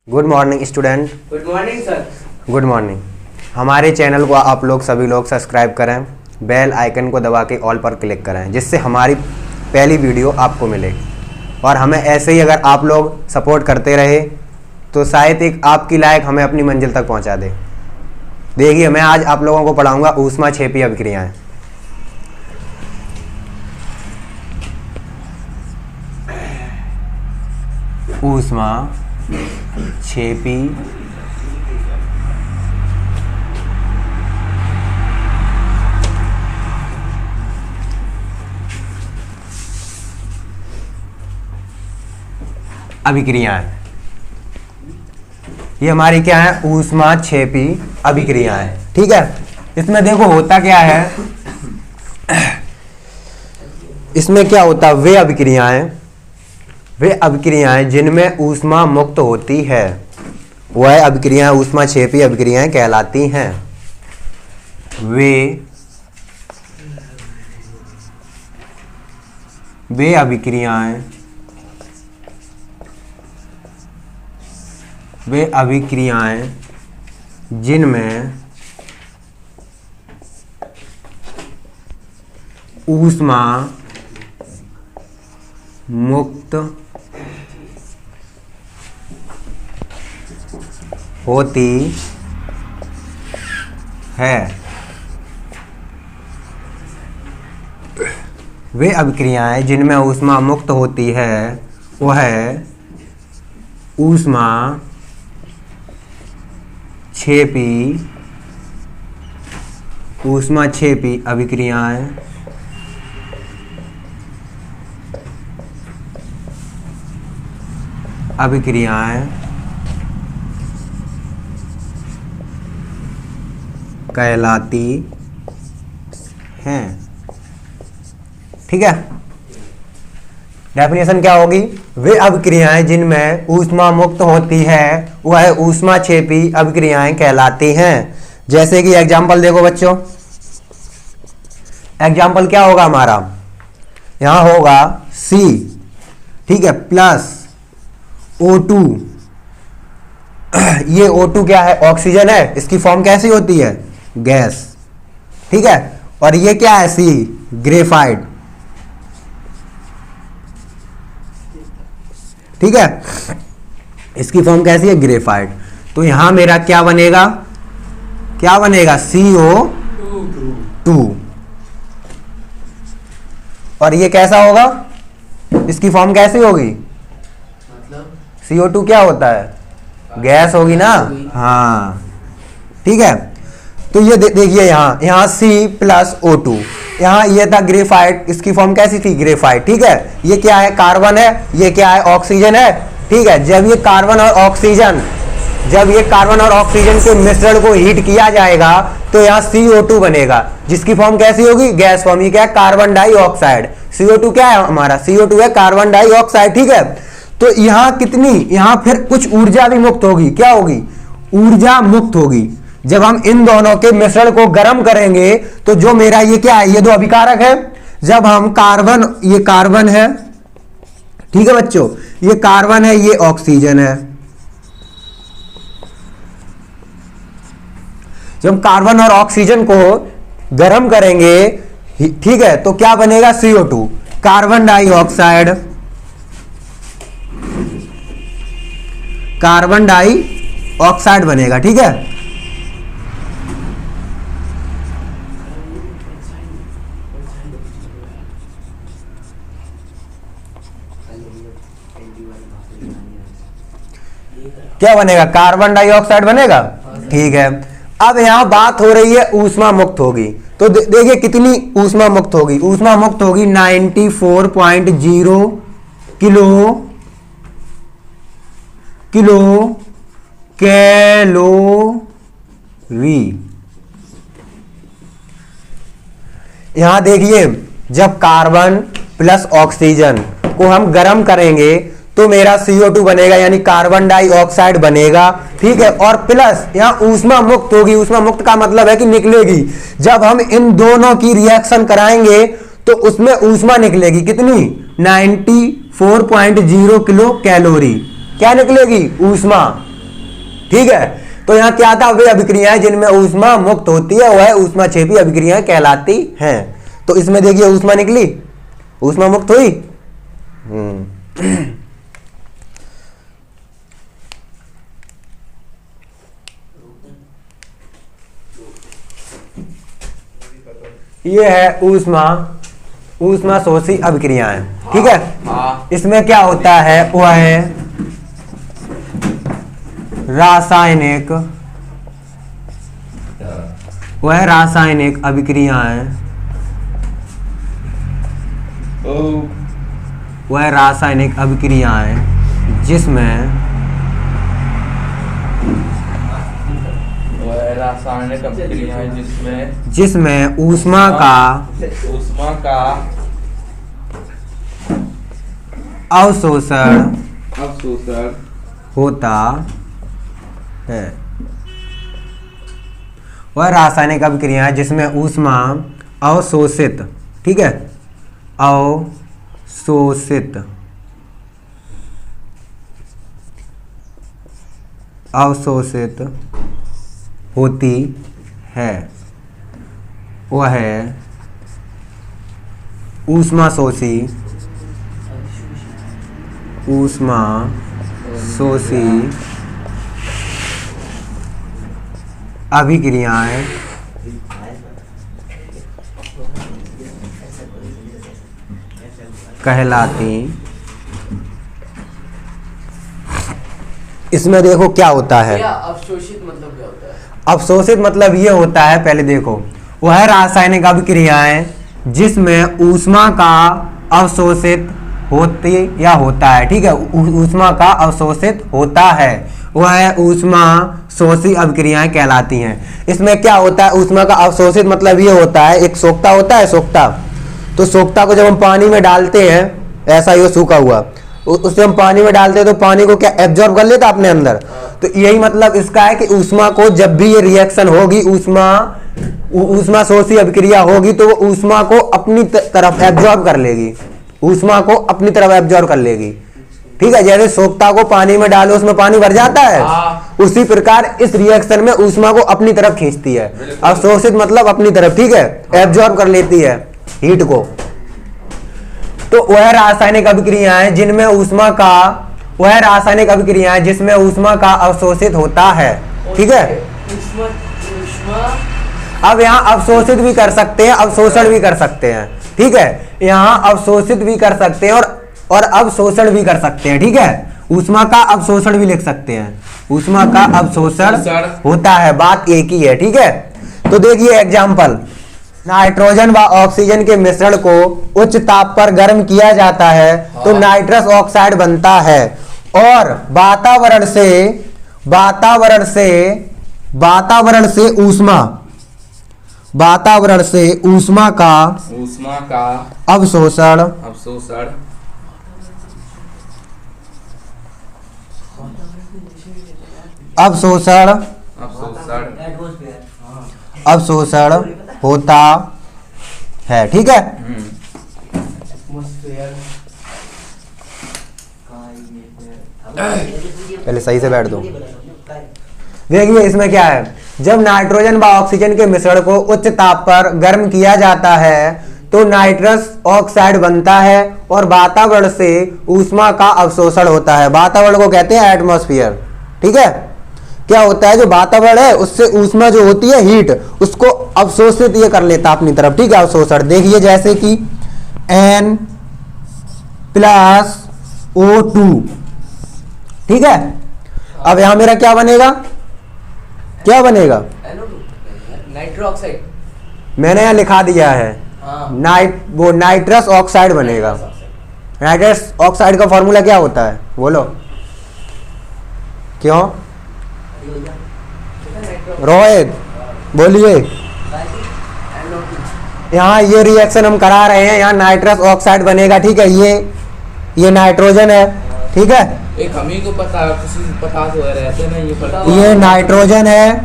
Good morning student. Good morning sir. Good morning. हमारे channel को आप लोग सभी लोग सब्सक्राइब करें, बेल आइकन को दबा के ऑल पर क्लिक करें, जिससे हमारी पहली वीडियो आपको मिले। और हमें ऐसे ही अगर आप लोग सपोर्ट करते रहे तो शायद एक आपकी लाइक हमें अपनी मंजिल तक पहुंचा दे। देखिए, मैं आज आप लोगों को पढ़ाऊंगा ऊष्माक्षेपी अभिक्रियाएं। ऊष्माक्षेपी अभिक्रियाएं, ये हमारी क्या है? ऊष्माक्षेपी अभिक्रियाएं। ठीक है, इसमें देखो होता क्या है, इसमें क्या होता है? वे अभिक्रियाएं जिनमें ऊष्मा मुक्त होती है, वह अभिक्रियाएं ऊष्माक्षेपी अभिक्रियाएं कहलाती हैं। वे अभिक्रियाएं जिनमें ऊष्मा मुक्त होती है, वे अभिक्रियाएं जिनमें ऊष्मा मुक्त होती है वह ऊष्माक्षेपी अभिक्रियाएं कहलाती हैं। ठीक है, डेफिनेशन क्या होगी? वे अभिक्रियाएं जिनमें ऊष्मा मुक्त होती है वह ऊष्माक्षेपी अभिक्रियाएं कहलाती हैं। जैसे कि एग्जाम्पल देखो बच्चों, एग्जाम्पल क्या होगा हमारा? यहां होगा C, ठीक है, प्लस O2। ये O2 क्या है? ऑक्सीजन है। इसकी फॉर्म कैसी होती है? गैस। ठीक है, और ये क्या है? C, graphite. ठीक है, इसकी फॉर्म कैसी है? ग्रेफाइट। तो यहां मेरा क्या बनेगा? CO2। और ये कैसा होगा? इसकी फॉर्म कैसी होगी? CO2 क्या होता है? गैस होगी ना। हाँ, ठीक है। तो ये देखिए, यहाँ C प्लस O2, यहाँ ये था ग्रेफाइट। इसकी फॉर्म कैसी थी? ग्रेफाइट। ठीक है, ये क्या है? कार्बन है। ये क्या है? ऑक्सीजन है। ठीक है, जब ये कार्बन और ऑक्सीजन के मिश्रण को हीट किया जाएगा तो यहाँ CO2 बनेगा, जिसकी फॉर्म कैसी होगी? Gas form. ये क्या है? Carbon dioxide. CO2 क्या है हमारा? CO2 है कार्बन डाइऑक्साइड। ठीक है, तो यहाँ फिर कुछ ऊर्जा भी मुक्त होगी। क्या होगी? ऊर्जा मुक्त होगी। जब हम इन दोनों के मिश्रण को गर्म करेंगे तो जो मेरा ये क्या है? ये दो अभिकारक है। जब हम ये कार्बन है, ठीक है बच्चों, ये कार्बन है, ये ऑक्सीजन है। जब कार्बन और ऑक्सीजन को गर्म करेंगे, ठीक है, तो क्या बनेगा? CO2, कार्बन डाइऑक्साइड, बनेगा। ठीक है, क्या बनेगा? कार्बन डाइऑक्साइड बनेगा। ठीक है, अब यहां बात हो रही है ऊष्मा मुक्त होगी। तो देखिए कितनी ऊष्मा मुक्त होगी? ऊष्मा मुक्त होगी 94.0 किलो कैलोरी। यहां देखिए, जब कार्बन प्लस ऑक्सीजन को हम गर्म करेंगे तो मेरा CO2 बनेगा, यानी कार्बन डाइऑक्साइड बनेगा। ठीक है, और प्लस यहाँ ऊष्मा मुक्त होगी। ऊष्मा मुक्त का मतलब है कि निकलेगी। जब हम इन दोनों की रिएक्शन कराएंगे तो उसमें ऊष्मा निकलेगी कितनी, 94.0 किलो कैलोरी। क्या निकलेगी, ऊष्मा। ठीक है। तो यहाँ क्या था, वे अभिक्रियाएं जिनमें ऊष्मा मुक्त होती है वह ऊष्माक्षेपी अभिक्रियाएं कहलाती हैं। तो इसमें देखिए ऊष्मा निकली, ऊष्मा मुक्त हुई। ये है ऊष्मा शोषी अभिक्रियाएं, ठीक है। इसमें क्या होता है, वह है रासायनिक अभिक्रियाएं, वह रासायनिक अभिक्रियाएं जिसमें ऊष्मा का अवशोषण होता है। वह रासायनिक अभिक्रिया जिसमें ऊष्मा अवशोषित, ठीक है, अवशोषित होती है, वह है ऊष्मा शोषी अभिक्रियाएं कहलाती। इसमें देखो क्या होता है, अवशोषित मतलब क्या होता है? अवशोषित मतलब ये होता है, पहले देखो, वह रासायनिक अभिक्रियाएं जिसमें ऊष्मा का अवशोषित होती या होता है, ठीक है, ऊष्मा का अवशोषित होता है, वह ऊष्मा शोषी अभिक्रियाएं कहलाती हैं। इसमें क्या होता है, ऊष्मा का अवशोषित मतलब ये होता है, एक सोख्ता होता है, सोख्ता, तो सोख्ता को जब हम पानी में डालते हैं, ऐसा ये सूखा हुआ, उससे हम पानी में डालते हैं तो पानी को क्या एब्जॉर्ब कर लेता अपने अंदर। तो यही मतलब इसका है कि ऊष्मा को जब भी ये रिएक्शन होगी, ऊष्मा शोषी अभिक्रिया होगी, तो वो ऊष्मा को अपनी तरफ एब्जॉर्ब कर लेगी, ऊष्मा को अपनी तरफ एब्जॉर्ब कर लेगी, ठीक है। जैसे सोख्ता को पानी में डालो उसमें पानी भर जाता है, उसी प्रकार इस रिएक्शन में ऊष्मा को अपनी तरफ खींचती है। अवशोषित मतलब अपनी तरफ, ठीक है, एब्जॉर्ब कर लेती है हीट को। तो वह रासायनिक अभिक्रियाएं जिनमें ऊष्मा का अवशोषित होता है, ठीक है। अब यहाँ अवशोषित भी कर सकते हैं, अवशोषण भी कर सकते हैं, ठीक है। यहाँ अवशोषित भी कर सकते हैं और अवशोषण भी कर सकते हैं, ठीक है। ऊष्मा का अवशोषण भी लिख सकते हैं, ऊष्मा का अवशोषण होता है, बात एक ही है, ठीक है। तो देखिए एग्जाम्पल, नाइट्रोजन व ऑक्सीजन के मिश्रण को उच्च ताप पर गर्म किया जाता है तो नाइट्रस ऑक्साइड बनता है, और वातावरण से ऊष्मा का अवशोषण होता है, ठीक है। पहले सही से बैठ दो। देखिए इसमें क्या है, जब नाइट्रोजन व ऑक्सीजन के मिश्रण को उच्च ताप पर गर्म किया जाता है तो नाइट्रस ऑक्साइड बनता है और वातावरण से ऊष्मा का अवशोषण होता है। वातावरण को कहते हैं एटमॉस्फेयर, ठीक है। क्या होता है, जो वातावरण है उससे ऊष्मा जो होती है हीट, उसको अवशोषित ये कर लेता अपनी तरफ, ठीक है, अवशोषण। देखिए जैसे कि N+O2, ठीक है। अब यहां मेरा क्या बनेगा, नाइट्रो ऑक्साइड, मैंने यहां लिखा दिया है, वो नाइट्रस ऑक्साइड बनेगा। नाइट्रस ऑक्साइड का फॉर्मूला क्या होता है, बोलो, क्यों रोहित बोलिए। यहाँ ये रिएक्शन हम करा रहे हैं, यहाँ नाइट्रस ऑक्साइड बनेगा, ठीक है। ये नाइट्रोजन है, ठीक है, एक हम ही को पता तो रहते ना, ये पता, ये नाइट्रोजन है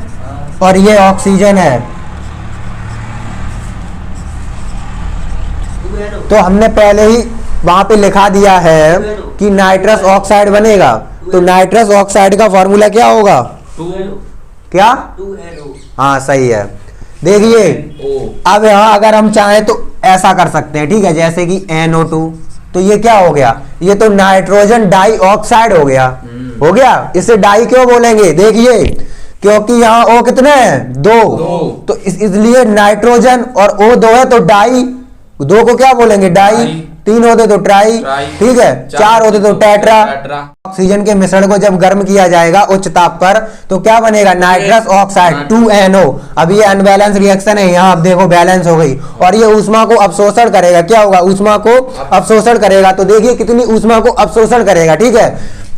और ये ऑक्सीजन है। तो हमने पहले ही वहां पे लिखा दिया है कि नाइट्रस ऑक्साइड बनेगा, तो नाइट्रस ऑक्साइड का फॉर्मूला क्या होगा, टू क्या? 2NO। हाँ सही है। देखिए ओ अब यहाँ अगर हम चाहें तो ऐसा कर सकते हैं, ठीक है, जैसे कि NO2, तो ये क्या हो गया? ये तो नाइट्रोजन डाइऑक्साइड हो गया। हो गया। इसे डाई क्यों बोलेंगे? देखिए क्योंकि यहाँ O कितने हैं? 2। तो इसलिए नाइट्रोजन और O 2 है, तो डाई, 2 को क्या बोलेंगे? डाई। 3 होते तो ट्राई, ठीक है। 4 होते तो टेट्रा। ऑक्सीजन के मिश्रण को जब गर्म किया जाएगा उच्च ताप पर, तो क्या बनेगा? Nitrous oxide 2NO। अब ये अनबैलेंस रिएक्शन है, यहाँ अब देखो बैलेंस हो गई, और ये ऊष्मा को अवशोषण करेगा। क्या होगा? ऊष्मा को अवशोषण करेगा। तो देखिए कितनी ऊष्मा को अवशोषण करेगा, ठीक है,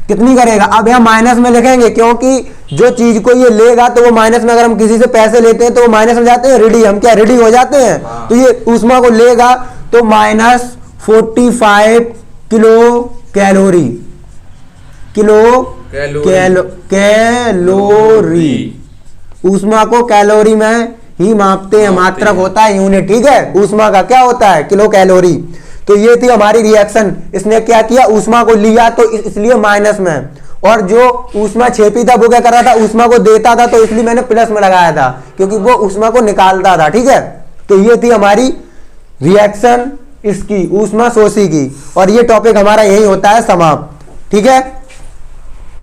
कितनी करेगा? अब यहाँ माइनस में लिखेंगे, क्योंकि जो चीज को ये लेगा तो वो माइनस में, अगर हम किसी से पैसे लेते हैं तो वो माइनस में जाते हैं, रेडी, हम क्या रेडी हो जाते हैं। तो ये ऊष्मा को लेगा तो -45 किलो कैलोरी, कैलोरी। ऊष्मा को कैलोरी में ही मापते हैं, मात्रक होता है, यूनिट, ठीक है। ऊष्मा का क्या होता है? Kilo calorie. तो ये थी हमारी रिएक्शन। इसने क्या किया? ऊष्मा को लिया तो इसलिए माइनस में, और जो ऊष्मा छेपी था वो क्या कर रहा था? ऊष्मा को देता था, तो इसलिए मैंने प्लस में लगाया था, क्योंकि वो ऊष्मा को निकालता था, ठीक है। तो ये थी हमारी रिएक्शन इसकी, ऊष्मा शोषी की, और ये टॉपिक हमारा यही होता है समाप्त, ठीक है।